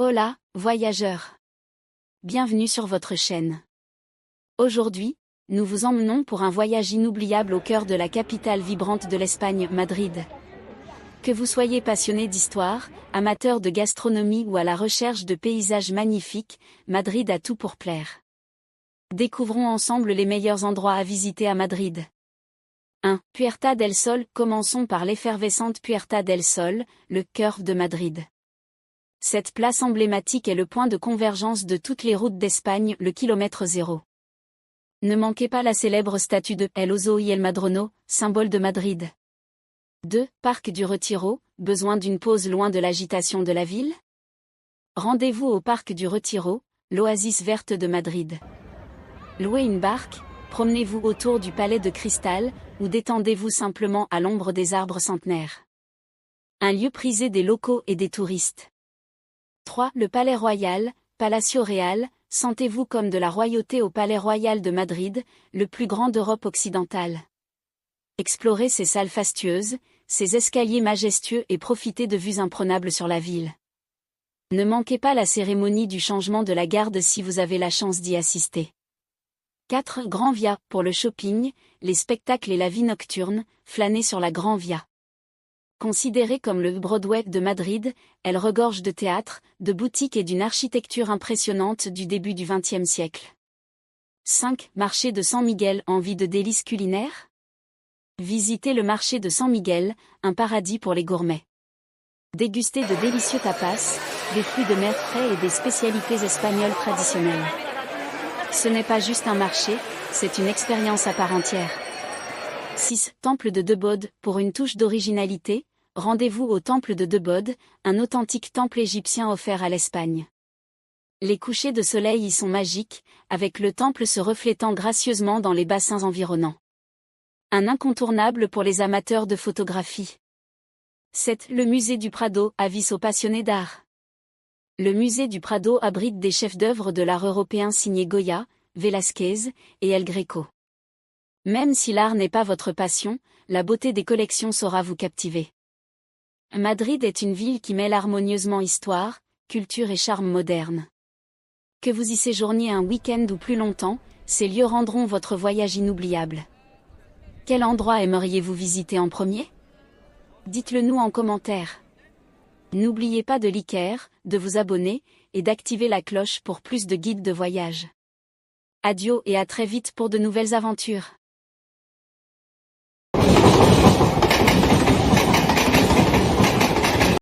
Hola, voyageurs! Bienvenue sur votre chaîne. Aujourd'hui, nous vous emmenons pour un voyage inoubliable au cœur de la capitale vibrante de l'Espagne, Madrid. Que vous soyez passionné d'histoire, amateur de gastronomie ou à la recherche de paysages magnifiques, Madrid a tout pour plaire. Découvrons ensemble les meilleurs endroits à visiter à Madrid. 1. Puerta del Sol. Commençons par l'effervescente Puerta del Sol, le cœur de Madrid. Cette place emblématique est le point de convergence de toutes les routes d'Espagne, le kilomètre zéro. Ne manquez pas la célèbre statue de El Oso y el Madrono, symbole de Madrid. 2. Parc du Retiro. Besoin d'une pause loin de l'agitation de la ville? Rendez-vous au Parc du Retiro, l'oasis verte de Madrid. Louez une barque, promenez-vous autour du Palais de Cristal, ou détendez-vous simplement à l'ombre des arbres centenaires. Un lieu prisé des locaux et des touristes. 3. Le Palais Royal, Palacio Real. Sentez-vous comme de la royauté au Palais Royal de Madrid, le plus grand d'Europe occidentale. Explorez ses salles fastueuses, ses escaliers majestueux et profitez de vues imprenables sur la ville. Ne manquez pas la cérémonie du changement de la garde si vous avez la chance d'y assister. 4. Grand Via. Pour le shopping, les spectacles et la vie nocturne, flânez sur la Grand Via. Considérée comme le Broadway de Madrid, elle regorge de théâtres, de boutiques et d'une architecture impressionnante du début du XXe siècle. 5. Marché de San Miguel. Envie de délices culinaires? Visitez le marché de San Miguel, un paradis pour les gourmets. Dégustez de délicieux tapas, des fruits de mer frais et des spécialités espagnoles traditionnelles. Ce n'est pas juste un marché, c'est une expérience à part entière. 6. Temple de Debod. Pour une touche d'originalité, rendez-vous au temple de Debod, un authentique temple égyptien offert à l'Espagne. Les couchers de soleil y sont magiques, avec le temple se reflétant gracieusement dans les bassins environnants. Un incontournable pour les amateurs de photographie. 7. Le musée du Prado. Avis aux passionnés d'art. Le musée du Prado abrite des chefs-d'œuvre de l'art européen signés Goya, Velázquez et El Greco. Même si l'art n'est pas votre passion, la beauté des collections saura vous captiver. Madrid est une ville qui mêle harmonieusement histoire, culture et charme moderne. Que vous y séjourniez un week-end ou plus longtemps, ces lieux rendront votre voyage inoubliable. Quel endroit aimeriez-vous visiter en premier? Dites-le nous en commentaire. N'oubliez pas de liker, de vous abonner, et d'activer la cloche pour plus de guides de voyage. Adieu et à très vite pour de nouvelles aventures.